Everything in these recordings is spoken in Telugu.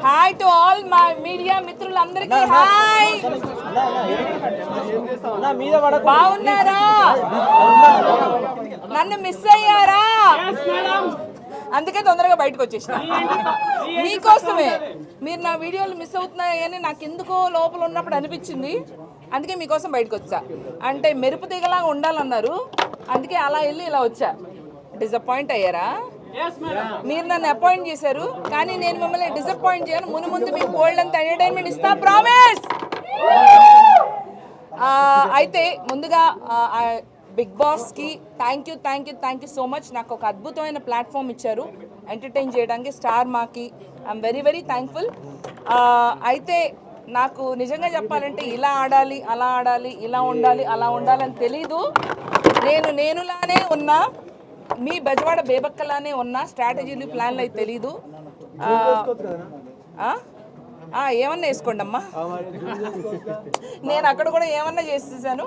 Hi to all my media మిత్రులందరికీ హాయ్. బాగున్నారా? నన్ను మిస్ అయ్యారా? అందుకే తొందరగా బయటకు వచ్చేసిన మీకోసమే. మీరు నా వీడియోలు మిస్ అవుతున్నాయని నాకు ఎందుకో లోపల ఉన్నప్పుడు అనిపించింది. అందుకే మీకోసం బయటకు వచ్చా. అంటే మెరుపు తీగలాగా ఉండాలన్నారు, అందుకే అలా వెళ్ళి ఇలా వచ్చా. డిసప్పాయింట్ అయ్యారా? మీరు నన్ను అపాయింట్ చేశారు, కానీ నేను మిమ్మల్ని డిసప్పాయింట్ చేయను. ముందు మీకు గోల్డ్ అంత ఎంటర్టైన్మెంట్ ఇస్తా, ప్రామిస్. అయితే ముందుగా బిగ్ బాస్కి థ్యాంక్ యూ సో మచ్. నాకు ఒక అద్భుతమైన ప్లాట్ఫామ్ ఇచ్చారు ఎంటర్టైన్ చేయడానికి, స్టార్ మాకి. I'm very thankful. అయితే నాకు నిజంగా చెప్పాలంటే ఇలా ఆడాలి, అలా ఆడాలి, ఇలా ఉండాలి, అలా ఉండాలని తెలీదు. నేనులానే ఉన్నా, మీ బెజవాడ బేబక్కలానే ఉన్నా. స్ట్రాటజీలు ప్లాన్లు అయితే తెలీదు. ఏమన్నా వేసుకోండి అమ్మా, నేను అక్కడ కూడా ఏమన్నా చేసేసాను.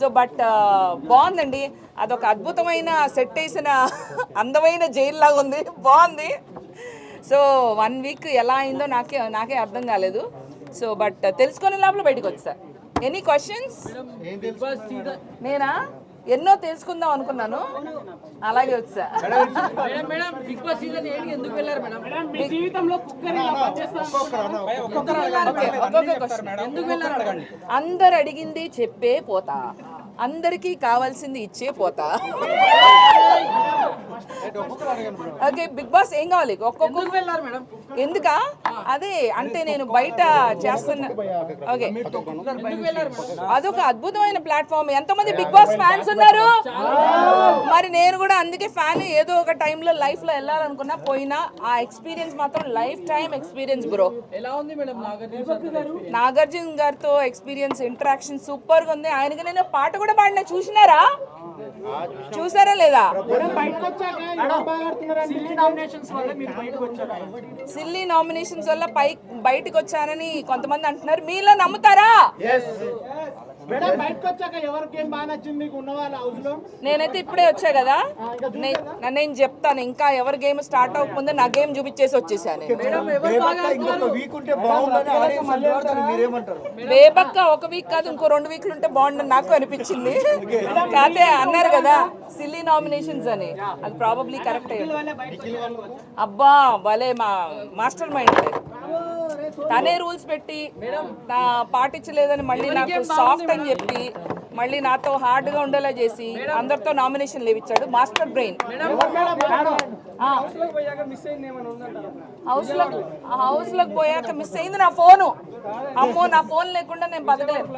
సో బట్ బాగుందండి. అదొక అద్భుతమైన సెట్ వేసిన అందమైన జైలు లాగా ఉంది, బాగుంది. సో 1 వీక్ ఎలా అయిందో నాకే అర్థం కాలేదు. సో బట్ తెలుసుకునే లోపల బయటకు వచ్చా. Any questions? నేనా ఎన్నో తెలుసుకుందాం అనుకున్నాను, అలాగే వచ్చా. అందరు అడిగింది చెప్పే పోతా, అందరికీ కావాల్సింది ఇచ్చే పోతా. ఓకే, బిగ్ బాస్ ఏం కావాలి? ఎందుకా? అదే అంటే నేను బయట చేస్తున్నా. ఓకే, అదొక అద్భుతమైన ప్లాట్ఫామ్. ఎంతమంది బిగ్ బాస్ ఫ్యాన్స్ ఉన్నారు? మరి నేను కూడా అందుకే ఫ్యాన్. ఏదో ఒక టైంలో లైఫ్ లో వెళ్ళాలనుకున్నా, పోయినా. ఆ ఎక్స్పీరియన్స్ మాత్రం లైఫ్ టైం ఎక్స్పీరియన్స్ బ్రో. ఎలా ఉంది మేడం నాగార్జున గారితో ఎక్స్పీరియన్స్, ఇంటరాక్షన్ సూపర్ గా ఉంది. ఆయనకి నేను పాట కూడా పాడినా, చూసారా లేదా? సిల్లీ నామినేషన్స్ వల్ల బయటకు వచ్చానని కొంతమంది అంటున్నారు. మీలో నమ్ముతారా? నేనైతే ఇప్పుడే వచ్చా కదా, నేను చెప్తాను. ఇంకా ఎవరి గేమ్ స్టార్ట్ అవ్వకముందే నా గేమ్ చూపించేసి వచ్చేసాను. బేబక్క 1 వీక్ కాదు, ఇంకో 2 వీక్లు ఉంటే బాగుండని నాకు అనిపించింది. కాదే అన్నారు కదా సిల్లీ నామినేషన్స్ అని, అది ప్రాబబ్లీ కరెక్ట్ అయ్యింది. అబ్బా భలే మాస్టర్ మైండ్. తనే రూల్స్ పెట్టి పాటించలేదని మళ్ళీ నాకు సాఫ్ట్ అని చెప్పి మళ్ళీ నాతో హార్డ్ గా ఉండేలా చేసి అందరితో నామినేషన్ లేవిచ్చాడు. Master brain. హౌస్ లోకి పోయాక మిస్ అయింది నా ఫోను. అమ్మో, నా ఫోన్ లేకుండా నేను బతకలేను.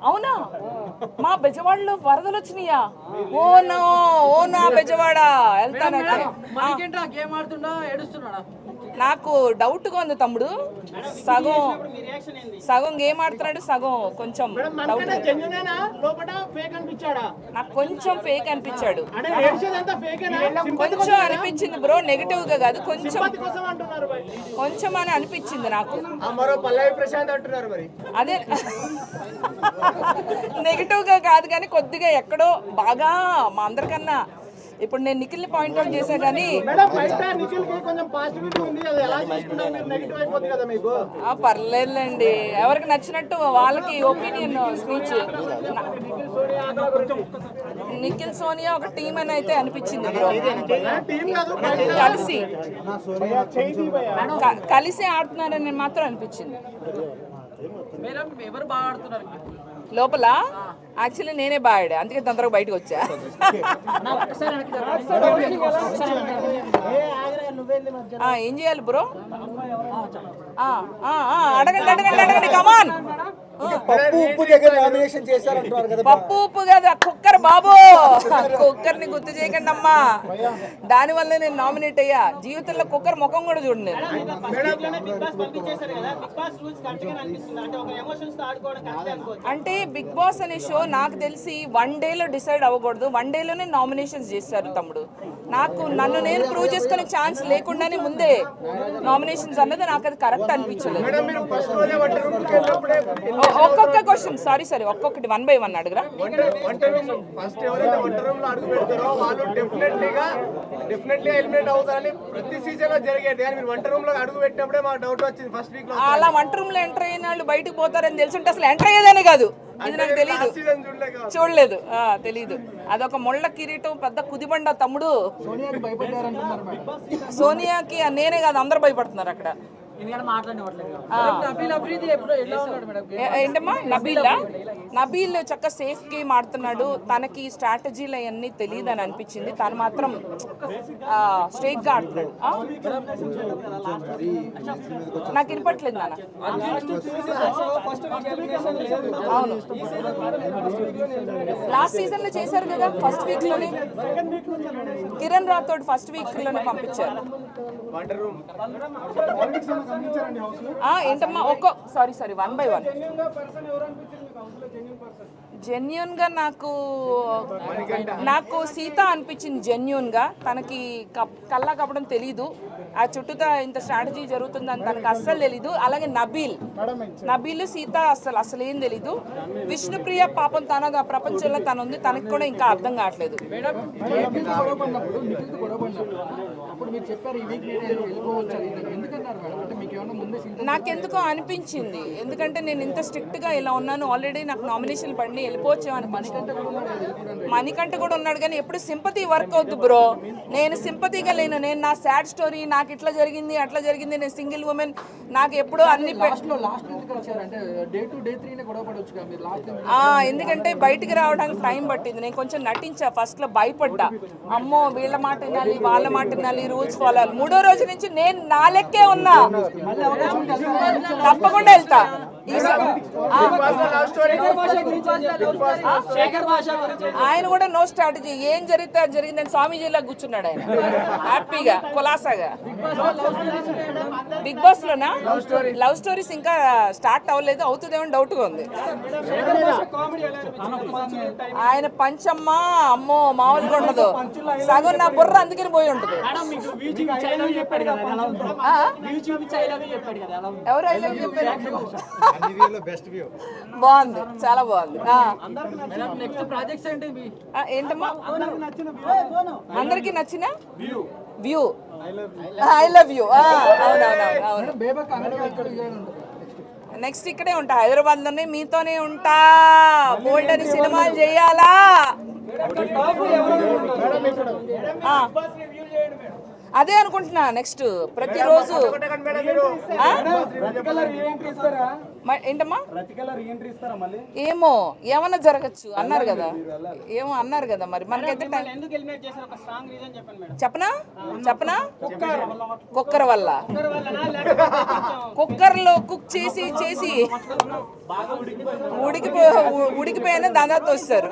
అవునా? మా బెజవాడలో వరదలు వచ్చినాయా? ఓనా బెజవాడ వెళ్తాను. నాకు డౌట్ గా ఉంది తమ్ముడు. సగం గేమ్ ఆడుతున్నాడు, సగం కొంచెం డౌట్. నాకు కొంచెం ఫేక్ అనిపించాడు. కొంచెం అనిపించింది బ్రో, నెగిటివ్ గా కాదు, కొంచెం అని అనిపించింది నాకు. అదే నెగిటివ్ గా కాదు, కానీ కొద్దిగా ఎక్కడో బాగా మా అందరికన్నా. ఇప్పుడు నేను నిఖిల్ని పాయింట్ అవుట్ చేశా, కానీ పర్లేదులేండి, ఎవరికి నచ్చినట్టు వాళ్ళకి ఒపీనియన్ స్పీచ్. నిఖిల్ సోనియా ఒక టీం అని అయితే అనిపించింది బ్రో. కలిసి ఆడుతున్నారని మాత్రం అనిపించింది. లోపల యాక్చువల్లీ నేనే బాగా, అందుకే తొందరగా బయటకు వచ్చా. ఏం చేయాలి బ్రో? అడగండి కమాన్. పప్పు ఉప్పు కదా, కుక్కర్ బాబు. కుక్కర్ ని గుర్తు చేయకండి అమ్మా, దాని వల్ల నేను నామినేట్ అయ్యా. జీవితంలో కుక్కర్ ముఖం కూడా చూడండి. అంటే బిగ్ బాస్ అనే షో నాకు తెలిసి 1 డేలో డిసైడ్ అవ్వకూడదు. 1 డేలోనే నామినేషన్స్ చేశారు తమ్ముడు. నన్ను నేను ప్రూవ్ చేసుకునే ఛాన్స్ లేకుండానే ముందే నామినేషన్స్ అన్నది నాకు అది కరెక్ట్ అనిపించలేదు. ఒక్కొక్క క్వశ్చన్ సారీ ఒక్కొక్కటి 1 by 1 అడుగురా. ఫస్ట్ ఎవరైతే వంట రూమ్ లో అడుగు పెడతారో వాళ్ళు డెఫినెట్లీ ఎలిమినేట్ అవుతారని ప్రతి సీజన్ లో జరిగేది. కానీ మీరు వంట రూమ్ లో అడుగు పెట్టినప్పుడే మాకు డౌట్ వచ్చింది ఫస్ట్ వీక్ లో. అలా వంట రూమ్ లో ఎంటర్ అయిన వాళ్ళు బయటకు పోతారని తెలుసుంటే అసలు ఎంటర్ అయ్యేదని కాదు. ఇది నాకు తెలీదు, చూడలేదు, తెలీదు. అదొక ముళ్ళ కిరీటం, పెద్ద కుదిబండ తమ్ముడు. సోనియాకి నేనే కాదు అందరు భయపడుతున్నారు అక్కడ. ఏంటమ్మా నబీల్ చక్క సేఫ్ గేమ్ ఆడుతున్నాడు. తనకి స్ట్రాటజీలు అవన్నీ తెలియదు అని అనిపించింది. తను మాత్రం స్ట్రైట్ గా ఆడుతున్నాడు. నాకు వినపట్లేదు నాన్న. అవును, లాస్ట్ సీజన్ లో చేశారు కదా, ఫస్ట్ వీక్ లోనే కిరణ్ రాథోడ్ ఫస్ట్ వీక్ లోనే పంపించారు. ఏంటమ్మా సారీ 1 by 1. జెన్యున్ గా నాకు సీత అనిపించింది. జెన్యున్ గా తనకి కల్లా కప్పడం తెలీదు. ఆ చుట్టూతా ఇంత స్ట్రాటజీ జరుగుతుందని తనకు అస్సలు తెలీదు. అలాగే నబీల్ సీత అసలు ఏం తెలీదు. విష్ణుప్రియ పాపం తన ప్రపంచంలో తను ఉంది, తనకి కూడా ఇంకా అర్థం కావట్లేదు. నాకెందుకో అనిపించింది, ఎందుకంటే నేను ఇంత స్ట్రిక్ట్ గా ఇలా ఉన్నాను. ఆల్రెడీ నాకు నామినేషన్ పడి వెళ్ళిపోవచ్చు అనిపించింది. మణికంఠ కూడా ఉన్నాడు, కానీ ఎప్పుడు సింపతి వర్క్ అవుద్దు బ్రో. నేను సింపతిగా లేను. నేను నా సాడ్ స్టోరీ, నాకు ఇట్లా జరిగింది అట్లా జరిగింది, నేను సింగిల్ ఉమెన్, నాకు ఎప్పుడు అన్ని ఎందుకంటే బయటికి రావడానికి టైం పట్టింది. నేను కొంచెం నటించా, ఫస్ట్ లో భయపడ్డా, అమ్మో వీళ్ళ మాట వినాలి వాళ్ళ మాట వినాలి, రూల్స్ ఫాలో అవ్వాలి. 3వ రోజు నుంచి నేను నా లెక్కే ఉన్నా, తప్పకుండా వెళ్తా. ఆయన కూడా నో స్ట్రాటజీ, ఏం జరిగితే అది జరిగిందని స్వామీజీలా కూర్చున్నాడు ఆయన హ్యాపీగా కులాసాగా. బిగ్ బాస్ లోనా లవ్ స్టోరీస్ ఇంకా స్టార్ట్ అవ్వలేదు, అవుతుందేమో డౌట్ గా ఉంది. ఆయన పంచమ్మ అమ్మో మామూలుగా ఉండదు, సగం నా బుర్ర అందుకని పోయి ఉంటుంది. ఎవరు ఐ లవ్ చెప్పారు? బాగుంది, చాలా బాగుంది. ఏంటమ్మా అందరికి నచ్చిన వ్యూ? I love you. అవునవును. నెక్స్ట్ ఇక్కడే ఉంటా, హైదరాబాద్ లోనే మీతోనే ఉంటా. బోల్డ్ అని సినిమాలు చేయాలా. అదే అనుకుంటున్నా నెక్స్ట్ ప్రతిరోజు. ఏంటమ్మా ఏమో ఏమన్నా జరగచ్చు అన్నారు కదా, మరి మనకైతే చెప్పనా కుక్కర్ వల్ల. కుక్కర్లో కుక్ చేసి ఉడికిపోయిన దాదా తోస్తారు.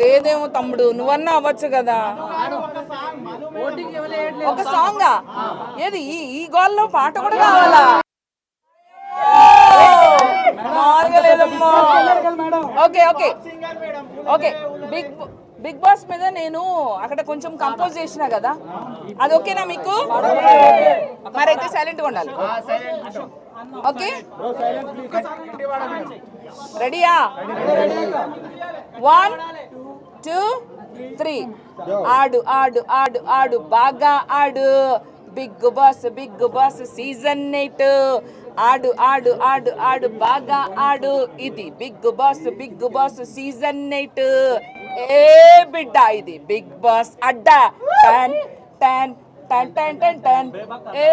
లేదేమో తమ్ముడు, నువ్వన్నా అవ్వచ్చు కదా. ఒక సాంగ్ ఏది ఈ గోల్లో పాట కూడా కావాలా? లేదమ్మా. ఓకే బిగ్ బాస్ మీద నేను అక్కడ కొంచెం కంపోజ్ చేసినా కదా, అది ఓకేనా మీకు? మరైతే సైలెంట్గా ఉండాలి. ఓకే రెడీయా? 1 2 3 ఆడు బాగా ఆడు. బిగ్ బాస్ సీజన్ 8 ఆడు బాగా ఆడు. ఇది బిగ్ బాస్ సీజన్ 8. ఏ బిడ్డ ఇది బిగ్ బాస్ అడ్డా. టన్ ఏ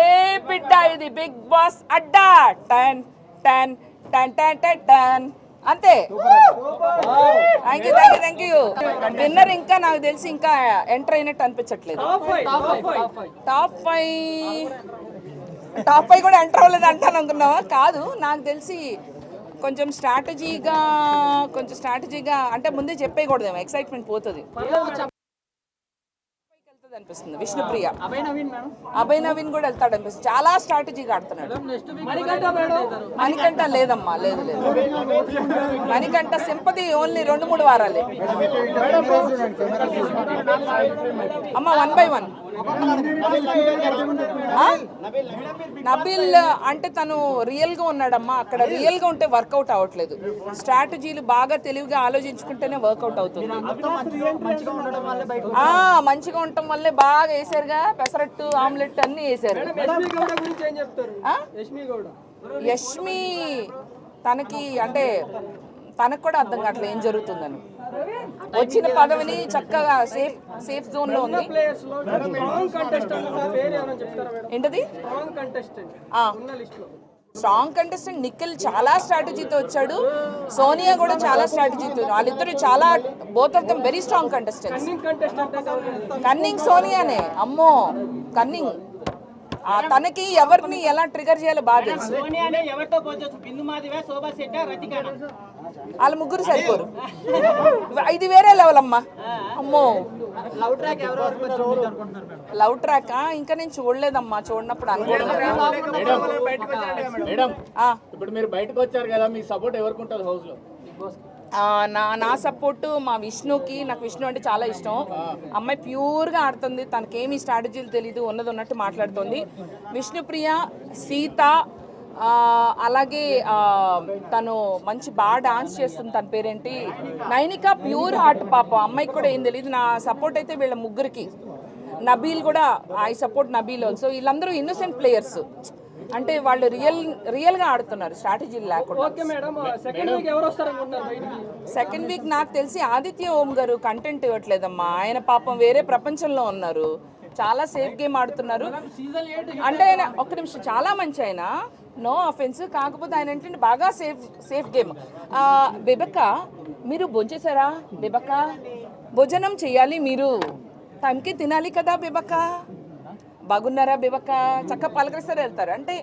బిడ్డ ఇది బిగ్ బాస్ అడ్డా. టన్ అంతే. Thank you. విన్నర్ ఇంకా నాకు తెలిసి ఇంకా ఎంటర్ అయినట్టు అనిపించట్లేదు. టాప్ 5 కూడా ఎంటర్ అవ్వలేదు అంటాను అనుకున్నావా? కాదు, నాకు తెలిసి కొంచెం స్ట్రాటజీగా అంటే ముందే చెప్పేయకూడదేమో, ఎక్సైట్మెంట్ పోతుంది అనిపిస్తుంది. విష్ణుప్రియ, అభయ్ నవీన్ కూడా వెళ్తాడు అనిపిస్తుంది. చాలా స్ట్రాటజీగా ఆడుతున్నాడు. మణికంఠ లేదమ్మా, లేదు మణికంఠ సింపతి ఓన్లీ 2-3 వారాలే అమ్మ. 1 by 1 నబిల్ అంటే తను రియల్గా ఉన్నాడమ్మా, అక్కడ రియల్గా ఉంటే వర్కౌట్ అవ్వట్లేదు. స్ట్రాటజీలు బాగా తెలివిగా ఆలోచించుకుంటేనే వర్కౌట్ అవుతుంది. మంచిగా ఉండటం వల్లే బాగా వేసారుగా, పెసరట్టు ఆమ్లెట్ అన్ని వేసారు. యష్మి తనకి అంటే తనకు కూడా అర్థం కావట్లేదు ఏం జరుగుతుందని. వచ్చిన పదవిని చక్కగా సేఫ్ జోన్ లో ఉంది. ఏంటది స్ట్రాంగ్ కంటెస్టెంట్? నిఖిల్ చాలా స్ట్రాటజీతో వచ్చాడు, సోనియా కూడా చాలా స్ట్రాటజీతో. వాళ్ళిద్దరు చాలా both of them very strong contestants. Cunning సోనియానే, అమ్మో కన్నింగ్. తనకి ఎవరిని ఎలా ట్రిగర్ చేయాలో బాగా తెలుసు. వాళ్ళ ముగ్గురు సరిపోరు, ఇది వేరే లెవెల్ అమ్మా. అమ్మో లవ్ ట్రాక్ ఇంకా నేను చూడలేదమ్మా, చూడనప్పుడు అనుకోవడం. ఇప్పుడు మీరు బయటకు వచ్చారు కదా, మీ సపోర్ట్ ఎవరికి ఉంటుంది హౌస్ లో? నా సపోర్టు మా విష్ణుకి. నాకు విష్ణు అంటే చాలా ఇష్టం. అమ్మాయి ప్యూర్గా ఆడుతుంది, తనకేమీ స్ట్రాటజీలు తెలీదు, ఉన్నది ఉన్నట్టు మాట్లాడుతుంది. విష్ణుప్రియ, సీత, అలాగే తను మంచి బాగా డాన్స్ చేస్తుంది, తన పేరేంటి, నైనిక, ప్యూర్ హార్ట్ పాప. అమ్మాయికి కూడా ఏం తెలియదు. నా సపోర్ట్ అయితే వీళ్ళ ముగ్గురికి. నబీల్ కూడా, ఐ సపోర్ట్ నబీల్ ఆల్సో. వీళ్ళందరూ ఇన్నోసెంట్ ప్లేయర్స్, అంటే వాళ్ళు రియల్గా ఆడుతున్నారు స్ట్రాటజీలు లేకుండా. సెకండ్ వీక్ నాకు తెలిసి ఆదిత్య ఓం గారు కంటెంట్ ఇవ్వట్లేదమ్మా. ఆయన పాపం వేరే ప్రపంచంలో ఉన్నారు, చాలా సేఫ్ గేమ్ ఆడుతున్నారు. అంటే ఆయన ఒక్క నిమిషం, చాలా మంచి ఆయన, నో అఫెన్స్. కాకపోతే ఆయన ఏంటంటే బాగా సేఫ్ గేమ్. బెబక్క మీరు భోంచేశారా? బెబక్క భోజనం చేయాలి, మీరు టైంకి తినాలి కదా బెబక్క. బాగున్నారా బేబక్క? చక్కగా పలకరిస్తారు, వెళ్తారు. అంటే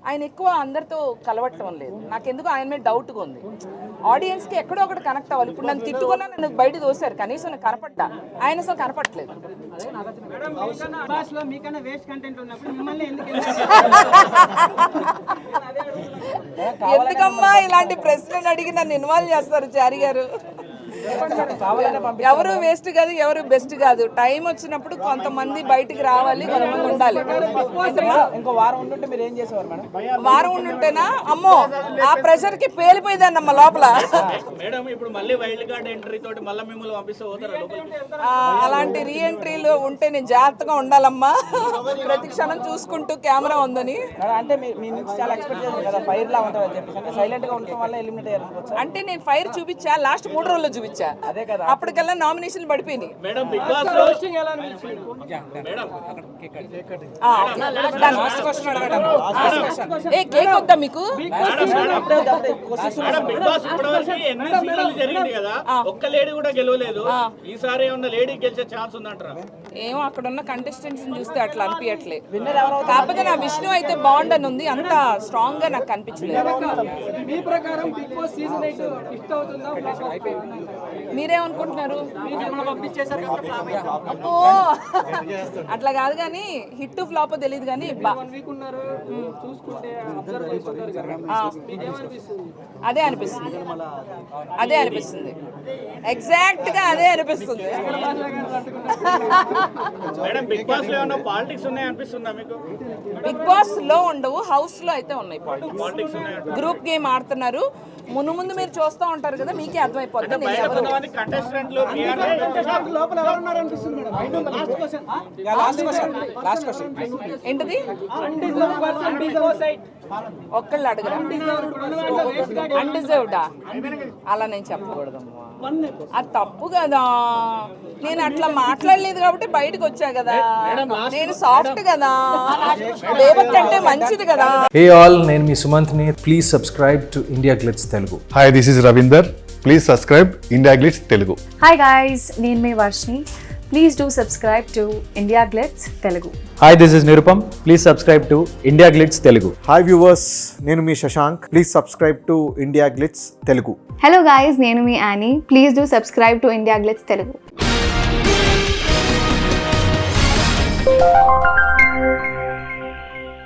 ఆయన ఎక్కువ అందరితో కలవటం లేదు. నాకెందుకు ఆయన మీద డౌట్గా ఉంది. ఆడియన్స్కి ఎక్కడో ఒకటి కనెక్ట్ అవ్వాలి. ఇప్పుడు నన్ను తిట్టుకున్నా, నన్ను బయట దోశారు, కనీసం నాకు కనపడ్డా. ఆయన అసలు కనపట్లేదు. ఎందుకమ్మా ఇలాంటి ప్రశ్నలు అడిగి నన్ను ఇన్వాల్వ్ చేస్తారు చారి గారు? ఎవరు వేస్ట్ కాదు, ఎవరు బెస్ట్ కాదు. టైం వచ్చినప్పుడు కొంతమంది బయటికి రావాలి, కొంతమంది ఉండాలి. వారం ఉండుంటేనా అమ్మో ఆ ప్రెషర్ కి పేలిపోయిందన్నమ్మ లోపల. అలాంటి రీఎంట్రీలు ఉంటే నేను జాగ్రత్తగా ఉండాలమ్మా, ప్రతి క్షణం చూసుకుంటూ కెమెరా ఉందని. అంటే నేను ఫైర్ చూపించా, లాస్ట్ 3 రోజుల్లో చూపించా, అప్పటికల్లా నామినేషన్ పడిపోయినాయి. కేక్ వద్దా మీకు? ఏమో అక్కడ ఉన్న కంటెస్టెంట్స్ చూస్తే అట్లా అనిపించట్లేదు. కాకపోతే నా విష్ణు అయితే బాండ్ అని ఉంది, అంత స్ట్రాంగ్ గా నాకు కనిపించలేదు. మీరేమనుకుంటున్నారు? అబ్బో అట్లా కాదు కానీ హిట్ ఫ్లాప్ తెలియదు కానీ అదే అనిపిస్తుంది, అదే అనిపిస్తుంది, ఎగ్జాక్ట్ గా అదే అనిపిస్తుంది. బిగ్ బాస్ లో ఉండవు, హౌస్ లో అయితే ఉన్నాయి పాలిటిక్స్. గ్రూప్ గేమ్ ఆడుతున్నారు. ముందు మీరు చూస్తూ ఉంటారు కదా, మీకే అర్థమైపోతుంది. ఏంటిది? ఒక్కళ్ళు అడగరా? అన్డిజర్వ్డా? అలా నేను చెప్పకూడదమ్మా, అది తప్పు కదా. నేను అట్లా మాట్లాడలేదు కాబట్టి బయటకు వచ్చా కదా, నేను సాఫ్ట్ కదా, బేబక్ అంటే మంచిది కదా. హే ఆల్, నేను మీ సుమంత్ని. Please subscribe to India Glitz Telugu. Hi, this is Ravinder. Please subscribe India Glitz Telugu. Hi guys, నేను మీ Varshini. Please do subscribe to India Glitz Telugu. Hi, this is Nirupam. Please subscribe to India Glitz Telugu. Hi viewers, నేను మీ Shashank. Please subscribe to India Glitz Telugu. Hello guys, నేను మీ Annie. Please do subscribe to India Glitz Telugu.